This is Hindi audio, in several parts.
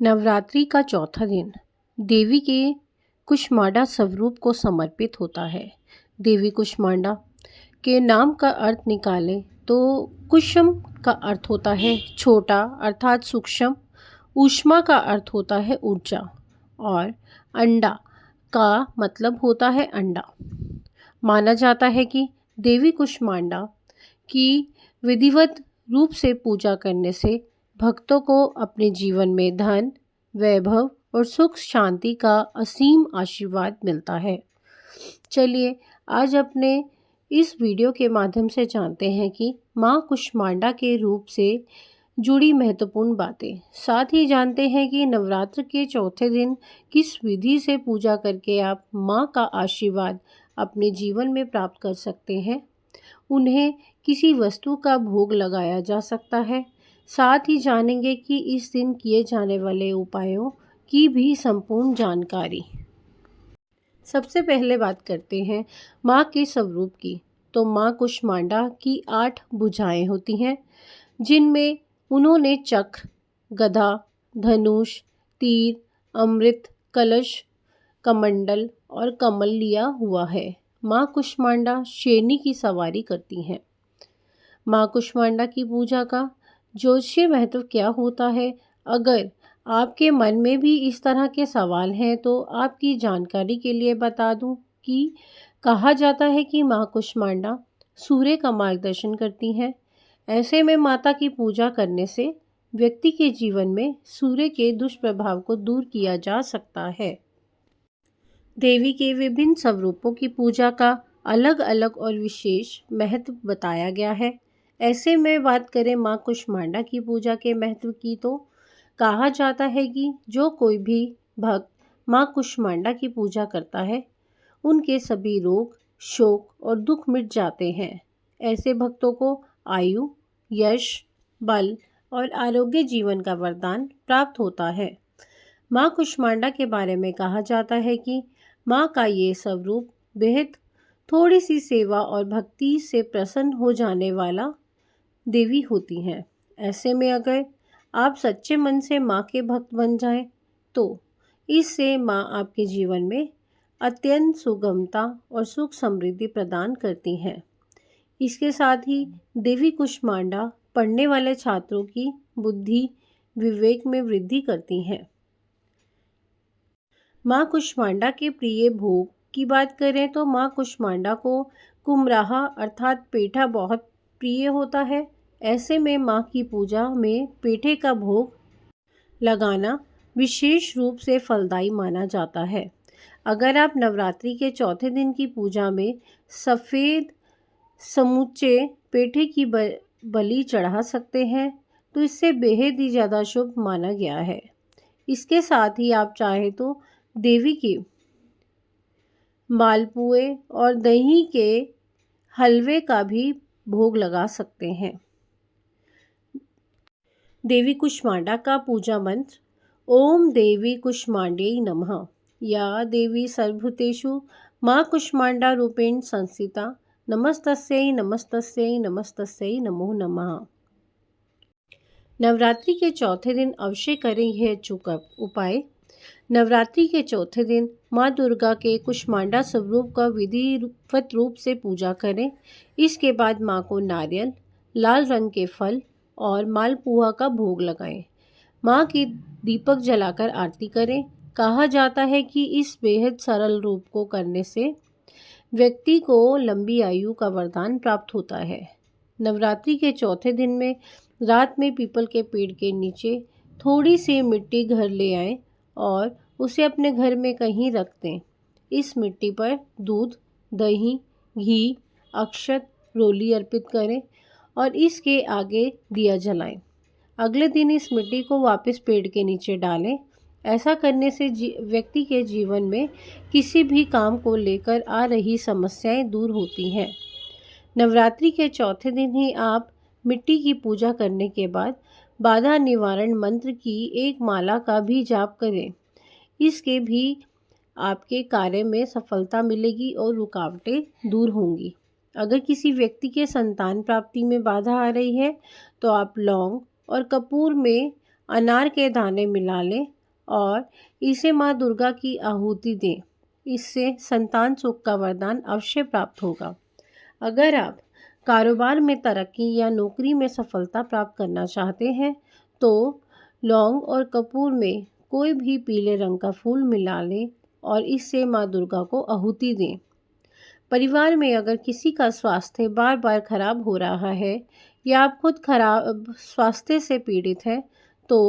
नवरात्रि का चौथा दिन देवी के कुष्मांडा स्वरूप को समर्पित होता है। देवी कुष्मांडा के नाम का अर्थ निकालें तो कुसुम का अर्थ होता है छोटा अर्थात सूक्ष्म, ऊष्मा का अर्थ होता है ऊर्जा और अंडा का मतलब होता है अंडा। माना जाता है कि देवी कुष्मांडा की विधिवत रूप से पूजा करने से भक्तों को अपने जीवन में धन, वैभव और सुख शांति का असीम आशीर्वाद मिलता है। चलिए आज अपने इस वीडियो के माध्यम से जानते हैं कि माँ कुष्मांडा के रूप से जुड़ी महत्वपूर्ण बातें। साथ ही जानते हैं कि नवरात्र के चौथे दिन किस विधि से पूजा करके आप माँ का आशीर्वाद अपने जीवन में प्राप्त कर सकते हैं। उन्हें किसी वस्तु का भोग लगाया जा सकता है। साथ ही जानेंगे कि इस दिन किए जाने वाले उपायों की भी संपूर्ण जानकारी। सबसे पहले बात करते हैं माँ के स्वरूप की। तो माँ कुष्मांडा की 8 भुजाएं होती हैं, जिनमें उन्होंने चक्र, गदा, धनुष, तीर, अमृत कलश, कमंडल और कमल लिया हुआ है। माँ कुष्मांडा शेरनी की सवारी करती हैं। माँ कुष्मांडा की पूजा का ज्योतिषीय महत्व क्या होता है? अगर आपके मन में भी इस तरह के सवाल हैं तो आपकी जानकारी के लिए बता दूं कि कहा जाता है कि माँ कुष्मांडा सूर्य का मार्गदर्शन करती हैं। ऐसे में माता की पूजा करने से व्यक्ति के जीवन में सूर्य के दुष्प्रभाव को दूर किया जा सकता है। देवी के विभिन्न स्वरूपों की पूजा का अलग अलग और विशेष महत्व बताया गया है। ऐसे में बात करें माँ कुष्मांडा की पूजा के महत्व की तो कहा जाता है कि जो कोई भी भक्त माँ कुष्मांडा की पूजा करता है, उनके सभी रोग, शोक और दुख मिट जाते हैं। ऐसे भक्तों को आयु, यश, बल और आरोग्य जीवन का वरदान प्राप्त होता है। माँ कुष्मांडा के बारे में कहा जाता है कि माँ का ये स्वरूप बेहद थोड़ी सी सेवा और भक्ति से प्रसन्न हो जाने वाला देवी होती हैं। ऐसे में अगर आप सच्चे मन से माँ के भक्त बन जाएं, तो इससे माँ आपके जीवन में अत्यंत सुगमता और सुख समृद्धि प्रदान करती हैं। इसके साथ ही देवी कुष्मांडा पढ़ने वाले छात्रों की बुद्धि, विवेक में वृद्धि करती हैं। माँ कुष्मांडा के प्रिय भोग की बात करें तो माँ कुष्मांडा को कुमराहा अर्थात पेठा बहुत प्रिय होता है। ऐसे में माँ की पूजा में पेठे का भोग लगाना विशेष रूप से फलदायी माना जाता है। अगर आप नवरात्रि के चौथे दिन की पूजा में सफ़ेद समूचे पेठे की बलि चढ़ा सकते हैं तो इससे बेहद ही ज़्यादा शुभ माना गया है। इसके साथ ही आप चाहे तो देवी के मालपुए और दही के हलवे का भी भोग लगा सकते हैं। देवी कुष्मांडा का पूजा मंत्र ओम देवी कुष्मांडे नमः या देवी सर्वभूतेषु माँ कुष्मांडा रूपेण संस्थिता नमस्तस्यै नमस्तस्यै नमस्तस्यै नमो नमः। नवरात्रि के चौथे दिन अवश्य करें यह अचूक उपाय। नवरात्रि के चौथे दिन माँ दुर्गा के कुष्मांडा स्वरूप का विधिवत रूप से पूजा करें। इसके बाद माँ को नारियल, लाल रंग के फल और मालपुआ का भोग लगाएं। माँ की दीपक जलाकर आरती करें। कहा जाता है कि इस बेहद सरल रूप को करने से व्यक्ति को लंबी आयु का वरदान प्राप्त होता है। नवरात्रि के चौथे दिन में रात में पीपल के पेड़ के नीचे थोड़ी सी मिट्टी घर ले आएं और उसे अपने घर में कहीं रख दें। इस मिट्टी पर दूध, दही, घी, अक्षत, रोली अर्पित करें और इसके आगे दिया जलाएं। अगले दिन इस मिट्टी को वापस पेड़ के नीचे डालें। ऐसा करने से व्यक्ति के जीवन में किसी भी काम को लेकर आ रही समस्याएं दूर होती हैं। नवरात्रि के चौथे दिन ही आप मिट्टी की पूजा करने के बाद बाधा निवारण मंत्र की एक माला का भी जाप करें। इसके भी आपके कार्य में सफलता मिलेगी और रुकावटें दूर होंगी। अगर किसी व्यक्ति के संतान प्राप्ति में बाधा आ रही है तो आप लौंग और कपूर में अनार के दाने मिला लें और इसे माँ दुर्गा की आहुति दें। इससे संतान सुख का वरदान अवश्य प्राप्त होगा। अगर आप कारोबार में तरक्की या नौकरी में सफलता प्राप्त करना चाहते हैं तो लौंग और कपूर में कोई भी पीले रंग का फूल मिला लें और इससे माँ दुर्गा को आहुति दें। परिवार में अगर किसी का स्वास्थ्य बार बार खराब हो रहा है या आप खुद खराब स्वास्थ्य से पीड़ित हैं तो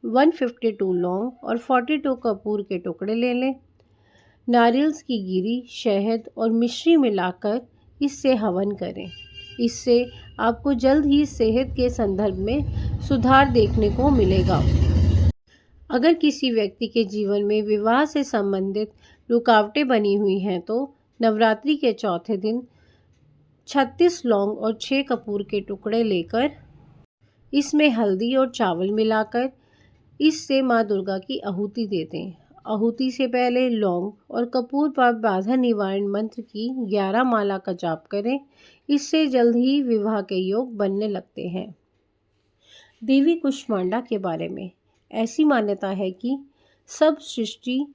152 लौंग और 42 कपूर के टुकड़े ले लें। नारियल की गिरी, शहद और मिश्री मिलाकर इससे हवन करें। इससे आपको जल्द ही सेहत के संदर्भ में सुधार देखने को मिलेगा। अगर किसी व्यक्ति के जीवन में विवाह से संबंधित रुकावटें बनी हुई हैं तो नवरात्रि के चौथे दिन 36 लौंग और 6 कपूर के टुकड़े लेकर इसमें हल्दी और चावल मिलाकर इससे माँ दुर्गा की आहुति दे दें। आहुति से पहले लौंग और कपूर पर बाधा निवारण मंत्र की 11 माला का जाप करें। इससे जल्द ही विवाह के योग बनने लगते हैं। देवी कुष्मांडा के बारे में ऐसी मान्यता है कि सब सृष्टि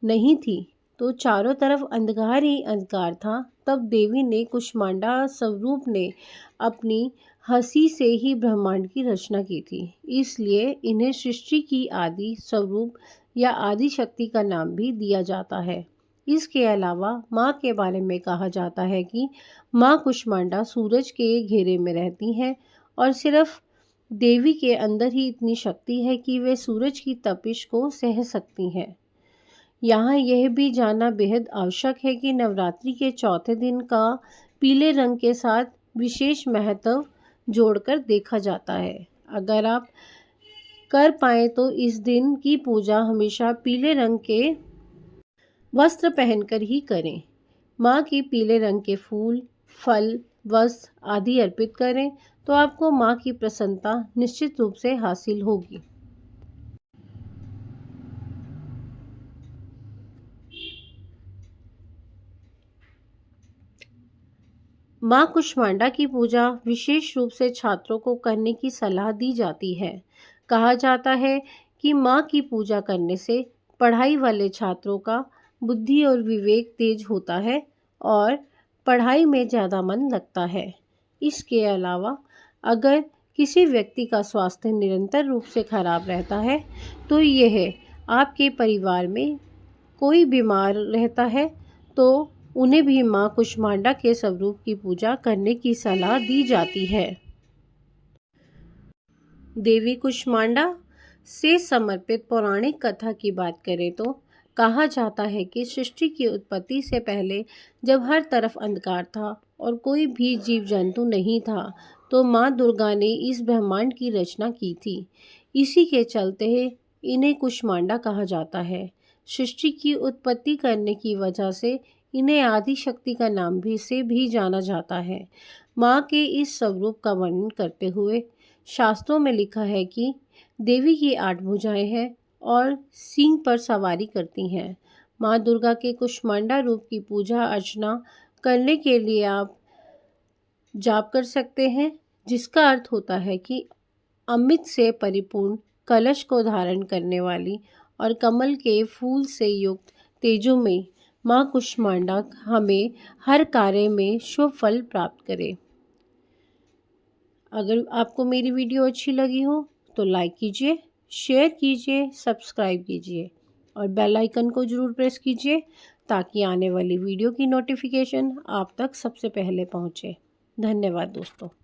नहीं थी तो चारों तरफ अंधकार ही अंधकार था, तब देवी ने कुष्मांडा स्वरूप ने अपनी हंसी से ही ब्रह्मांड की रचना की थी। इसलिए इन्हें सृष्टि की आदि स्वरूप या आदि शक्ति का नाम भी दिया जाता है। इसके अलावा माँ के बारे में कहा जाता है कि माँ कुष्मांडा सूरज के घेरे में रहती हैं और सिर्फ देवी के अंदर ही इतनी शक्ति है कि वे सूरज की तपिश को सह सकती हैं। यहाँ यह भी जानना बेहद आवश्यक है कि नवरात्रि के चौथे दिन का पीले रंग के साथ विशेष महत्व जोड़कर देखा जाता है। अगर आप कर पाएँ तो इस दिन की पूजा हमेशा पीले रंग के वस्त्र पहनकर ही करें। माँ की पीले रंग के फूल, फल, वस्त्र आदि अर्पित करें तो आपको माँ की प्रसन्नता निश्चित रूप से हासिल होगी। माँ कुष्मांडा की पूजा विशेष रूप से छात्रों को करने की सलाह दी जाती है। कहा जाता है कि माँ की पूजा करने से पढ़ाई वाले छात्रों का बुद्धि और विवेक तेज होता है और पढ़ाई में ज़्यादा मन लगता है। इसके अलावा अगर किसी व्यक्ति का स्वास्थ्य निरंतर रूप से खराब रहता है तो यह आपके परिवार में कोई बीमार रहता है तो उन्हें भी माँ कुष्मांडा के स्वरूप की पूजा करने की सलाह दी जाती है। देवी कुष्मांडा से समर्पित पौराणिक कथा की बात करें तो कहा जाता है कि सृष्टि की उत्पत्ति से पहले जब हर तरफ अंधकार था और कोई भी जीव जंतु नहीं था तो माँ दुर्गा ने इस ब्रह्मांड की रचना की थी। इसी के चलते इन्हें कुष्मांडा कहा जाता है। सृष्टि की उत्पत्ति करने की वजह से इन्हें आदि शक्ति का नाम भी जाना जाता है। माँ के इस स्वरूप का वर्णन करते हुए शास्त्रों में लिखा है कि देवी की 8 भुजाएं हैं और सिंह पर सवारी करती हैं। माँ दुर्गा के कुष्मांडा रूप की पूजा अर्चना करने के लिए आप जाप कर सकते हैं, जिसका अर्थ होता है कि अमृत से परिपूर्ण कलश को धारण करने वाली और कमल के फूल से युक्त तेजोमयी माँ कुष्मांडा हमें हर कार्य में शुभ फल प्राप्त करे। अगर आपको मेरी वीडियो अच्छी लगी हो तो लाइक कीजिए, शेयर कीजिए, सब्सक्राइब कीजिए और बेल आइकन को ज़रूर प्रेस कीजिए ताकि आने वाली वीडियो की नोटिफिकेशन आप तक सबसे पहले पहुँचे। धन्यवाद दोस्तों।